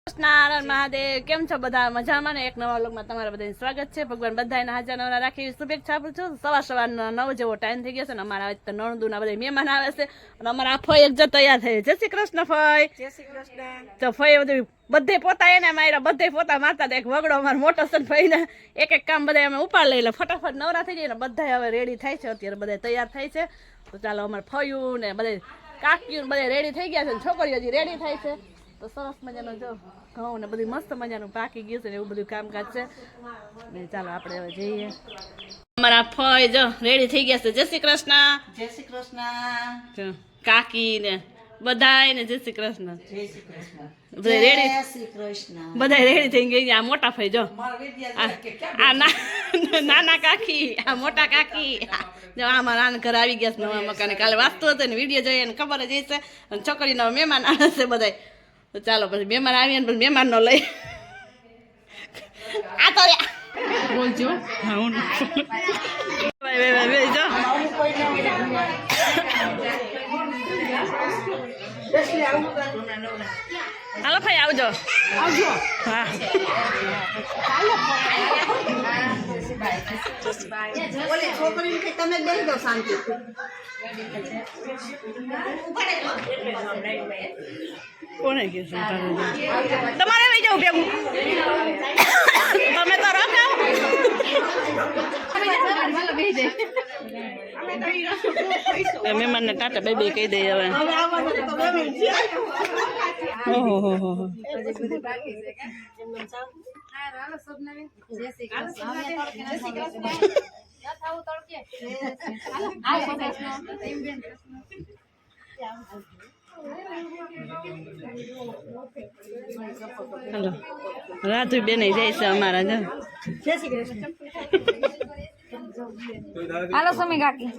નારાયણ મહાદેવ કેમ છો બધા મજામાં ને એક નવા વ્લોગમાં તમારા બધાનું સ્વાગત છે ભગવાન બધાને હાજર નવરા રાખી શુભેચ્છા આપું છું સવારનો 9 જેવો ટાઈમ થઈ ગયો છે ને અમારા તો નણંદુના બધા મહેમાન આવે છે અને અમારા ફઈ એક તૈયાર થઈ જય શ્રી કૃષ્ણ ફઈ જય શ્રી કૃષ્ણ તો ફઈ બધે પોતા એને માર્યા બધે પોતા મારતા એક વગડો અમારો મોટો છે ફઈ ને એક કામ બધા અમે ઉપાડ લઈ લે ફટાફટ નવરા થઈ જાય ને બધા હવે રેડી થાય છે અત્યારે બધા તૈયાર થાય છે તો ચાલો અમારે ફયું ને બધા કાકીયું બધા રેડી થઈ ગયા છે છોકરીઓ હજી રેડી થાય છે તો સરસ મજાનો જો ઘઉં ને બધું મસ્ત મજાનું પાકી ગયું છે ને એવું બધું કામકાજ છે ને ચાલો આપણે હવે જઈએ અમારા ફઈ જો રેડી થઈ ગયા છે જય શ્રી કૃષ્ણ જય શ્રી કૃષ્ણ કાકી ને બધાય ને જય શ્રી કૃષ્ણ જય શ્રી કૃષ્ણ બધા રેડી જય શ્રી કૃષ્ણ બધા રેડી થઈ ગયા આ મોટા ફઈ જો આ નાના કાકી આ મોટા કાકી જો આમાં નાના ઘર આવી ગયા છે નવા મકાને કાલે વાસ્તુ હતો ને વિડીયો જોઈએ ને ખબર જ છે અને છોકરીનો મહેમાન આવે છે બધા તો ચાલો પછી મહેમાન આવીએ ને પછી મહેમાન નો લઈ આ તો બોલજો જો હાલો ભાઈ આવજો આવજો હા છોકરીને કે તમે બેસી દો શાંતિ કોને કે તમારે લઈ જાવ ભેગું તમે તો રખાવ મહેમાન ને ટાટા બે કહી દઈએ હવે ઓહો હેલો રાધુ બેન જાય છે અમારા જો હાલો સમી કાકી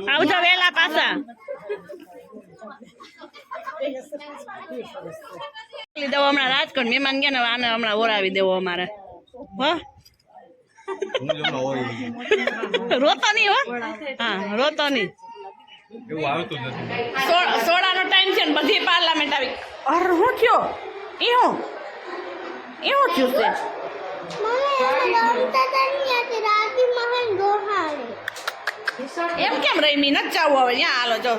આવજો વેલા પાછા દેવો હમણાં રાજકોટ મહેમાન ગયા ને આને હમણાં ઓરાવી દેવો અમારે રોતો નહીં હો હા રોતો નહીં સોડાનો ટાઈમ છે ને બધી પાર્લામેન્ટ આવી અરે શું થયો એવું થયું છે એમ કેમ રમી નથી જવું હવે ત્યાં હાલો જો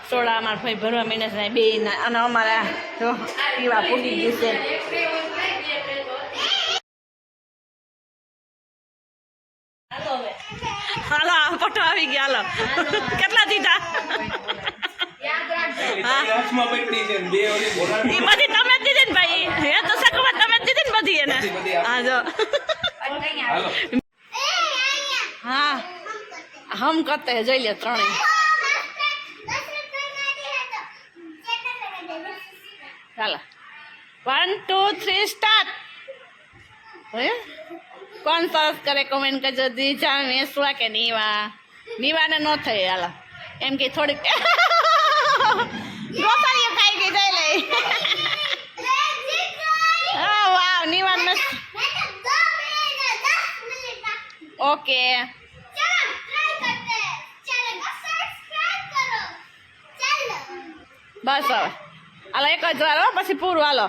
સોડા અમારા ભાઈ ભરવા મહિને છે બે અને અમારા જો પીવા પૂટી ગયું છે હાલો પટો આવી ગયા હાલો કેટલા દીધા એ બધી તમે જ દીધી ને ભાઈ હે તો સકવા તમે જ દીધી ને બધી એને હા જો હા હમ કરતે જોઈ લે ત્રણેય ચાલો 1 2 3 સ્ટાર્ટ હે કોણ સરસ કરે કોમેન્ટ કરજો દીજા મેસવા કે નીવાને ન થઈ હાલો એમ કે થોડીક રોપારીઓ ખાઈ ગઈ જઈ લઈ હા વાવ નીવાન મસ્ત ઓકે બસ હવે હાલો એક જ વાર પછી પૂરું હાલો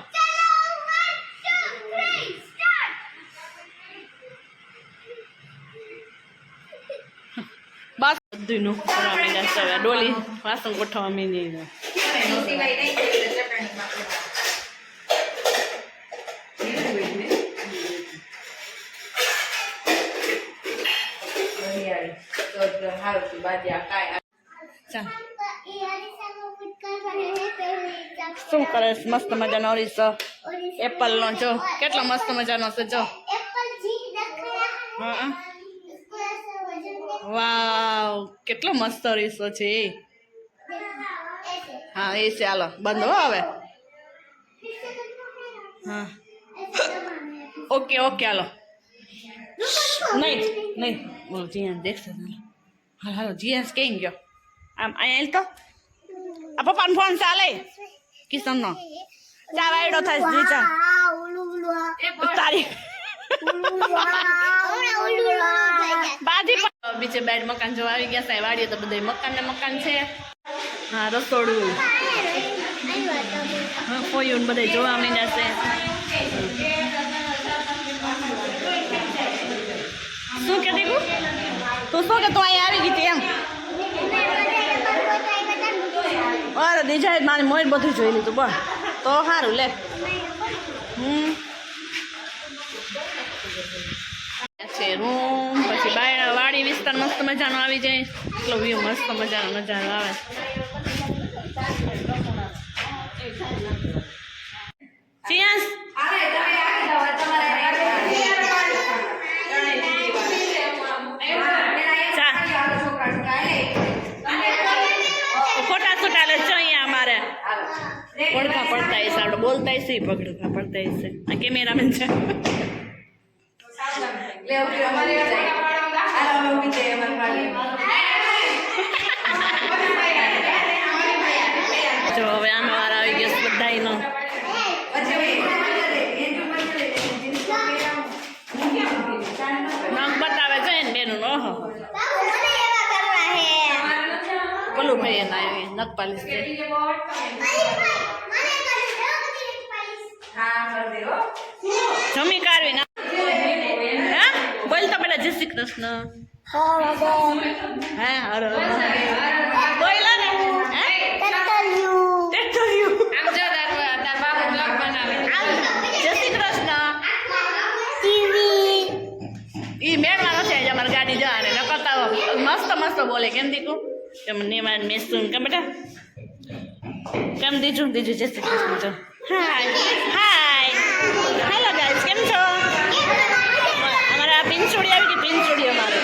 બસ બધું નું કરવા માંડ્યા છે હવે ડોલી વાસણ ગોઠવવા માંડી શું કરે મસ્ત મજાનો અરીસો એપલ નો જો કેટલો મસ્ત મજાનો છે જો હા વાવ કેટલો મસ્ત અરીસો છે હા એ છે હાલો બંધ હો હવે હા ઓકે ઓકે હાલો નહીં બોલો જીયાસ દેખશે હાલો હાલો જીયાસ કઈ ગયો આમ અહીંયા તો આ પપ્પાનો ફોન ચાલે કિશનનો ચાર આઈડો થાય જીચા તારી બાજી બીજે બેડ મકાન જોવા આવી ગયા છે વાડીએ તો બધા મકાન ને મકાન છે હા રસોડું ફોયું ને બધા જોવા માંડ્યા છે. શું કે દીકુ તું શું કે તું અહીંયા આવી ગઈ હતી એમ? અરે દીજા મારી મોર બધું જોઈ લીધું બોલ તો સારું લે. છે રૂમ પછી બાયણા વાડી વિસ્તાર મસ્ત મજાનો આવી જાય. એટલો વ્યૂ મસ્ત મજાનો નજારો આવે. ચિયાસ ખોટા છૂટા લે છો અહીંયા અમારે પડખા પડતા હશે આપણે બોલતા હશે પગડખા પડતા હશે. આ કેમેરામેન છે. જો હવે આનો વાર આવી ગયો બધાયનો. નખ બતાવે છે ને બેનું ઓહો પેલું ભાઈ એના આવી નખ પાલીસ છે. જમી કાઢવી ના હા બોલ તો પેલા જય શ્રી કૃષ્ણ. હે અરે બોલ ને જય શ્રી કૃષ્ણ. ઈ મેળવા નથી આજે અમારી ગાડી જવાને ન કરતા મસ્ત મસ્ત બોલે. કેમ દીકું કેમ નિમાન મેસું કેમ બેટા કેમ દીજું જય શ્રી કૃષ્ણ. જો હાય હાય હેલો ગાઈસ કેમ છો? અમારા પિંચોડી આવી ગઈ. પિંચોડી અમારે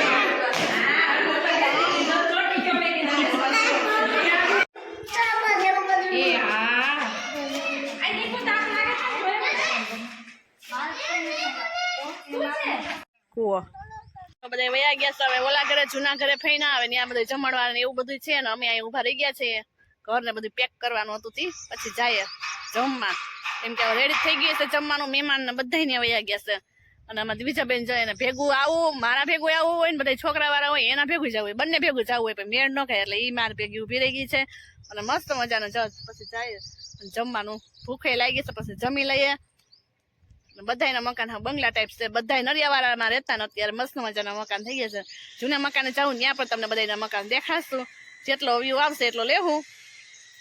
કુવો બધા વયા ગયા છે. હવે ઓલા ઘરે જૂના ઘરે ફઈ ના આવે ને આ બધું જમણવાર ને એવું બધું છે ને અમે અહીં ઉભા રહી ગયા છીએ. ઘર ને બધું પેક કરવાનું હતું તી પછી જાય જમવા. એમ કે રેડી થઈ ગઈ છે જમવાનું. મહેમાન ને બધા ને વયા ગયા છે. અને આમાં બીજાબેન જાય ને ભેગું આવું મારા ભેગું આવવું હોય ને બધા છોકરા વાળા હોય એના ભેગું જવું હોય બંને ભેગું જવું હોય પણ મેળ ન ખાય એટલે ઈ મારી ભેગી ઉભી રહી ગઈ છે. અને મસ્ત મજાનો જ પછી જાય જમવાનું. ભૂખે લાગી છે પછી જમી લઈએ. બધાના મકાન બંગલા ટાઈપ છે. બધા નરિયાવાળામાં રહેતા ને અત્યારે મસ્ત મજાના મકાન થઈ ગયા છે. જૂના મકાને જાઉં ત્યાં પણ તમને બધાના મકાન દેખાડશું. જેટલો વ્યૂ આવશે એટલો લેવું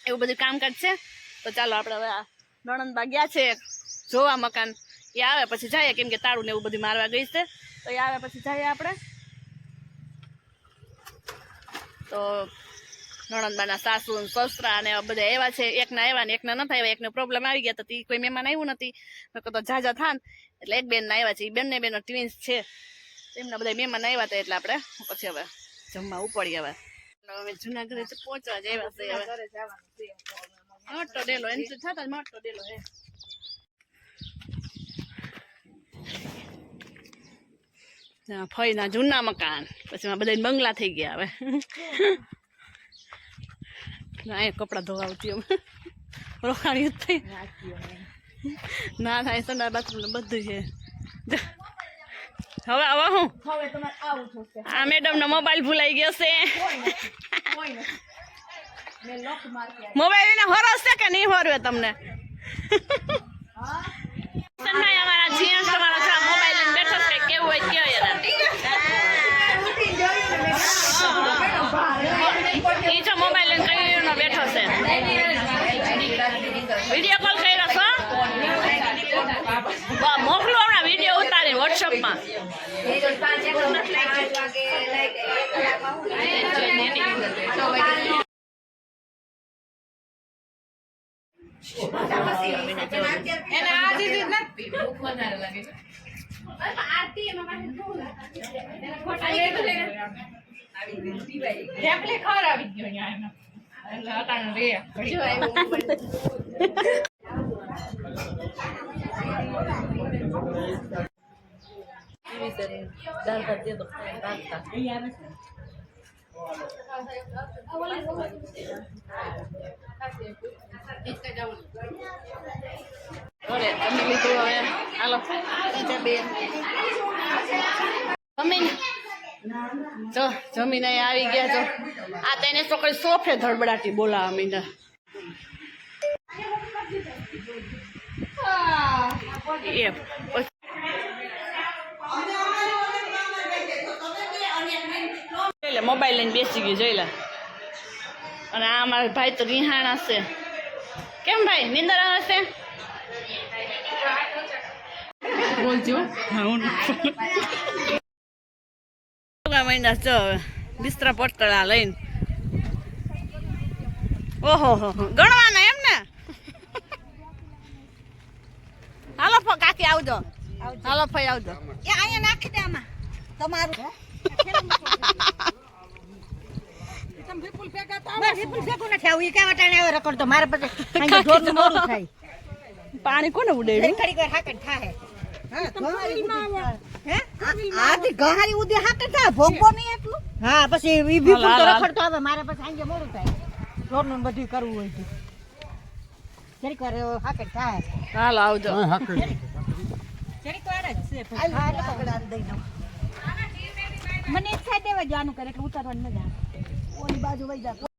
એવું બધું કામકાજ છે. તો ચાલો આપણે હવે આ નણંદબા ગયા છે જોવા મકાન. એ આવે પછી જઈએ કેમ કે તાળું ને એવું બધું મારવા ગઈ છે. તો એ આવે પછી જઈએ આપણે. તો નણંદબાના સાસુ સસરા ને બધા એવા છે. એકના આવ્યા ને એકના નથી આવ્યા. એકને પ્રોબ્લેમ આવી ગયા તો કોઈ મહેમાન આવ્યું નથી. તો જાજા થાન એટલે એક બેન ના આવ્યા છે. એ બંને બેનો ટ્વિન્સ છે. એમના બધા મહેમાન આવ્યા હતા એટલે આપણે પછી હવે જમવા ઉપડી. હવે જૂના ઘરે પહોંચવા જ આવ્યા છે. હવે મોટો ડેલો એમ તો થતા મોટો ડેલો હે. ફઈના જૂના મકાન પછી બધા બંગલા થઈ ગયા. હવે અહીંયા કપડા ધોવાવતી અમે રોકાણી જ થઈ. ના થાય સંડા બાથરૂમ બધું છે. હવે હવે હું આ મેડમ નો મોબાઈલ ભૂલાઈ ગયો છે. મોબાઈલ ને હરસ છે કે નહીં હરવે તમને? અમારા જીએસ તમારો મોબાઈલ લઈને બેઠો છે. કેવું હોય કેવો ઈ જો મોબાઈલ લઈને કઈ બેઠો છે. વિડીયો કોલ કર્યો છો? મોકલો હમણાં વિડીયો ઉતારી વોટ્સઅપમાં. જમીને આવી ગયા. તો આ તેને છોકરી સોફે ધડબડાટી બોલાવા મીંડા. એ પછી જોઈ લે મોબાઈલ લઈને બેસી ગયું જોઈ લે અને આ અમારા ભાઈ તો રિહાણા છે કેમ ભાઈ નિંદર આવે છે બોલજો મહિના જો હવે બિસ્તરા પટકડા લઈને ઓહો હો ગણવાના એમ ને હાલો કાકી આવજો હાલો ભાઈ આવજો એ અહીંયા નાખી દે આમાં તમારું પાણી કોને ઉડેડ્યું હા પછી ઈ વિપુલ હાલ, તો હાલ. રખડતો આવે મારે પછી સાંજે મોડું થાય ઢોરનું ને બધું કરવું હોય છે જરીક વાર હાકડ થાય હાલો આવજો જરીક વાર જ છે પછી. હા, એટલે પકડાવી દઈ દઉં. મને એક સાઈડ દેવા જવાનું કરે એટલે ઉતારવાનું મજા આવે ઓલી બાજુ વઈ જાય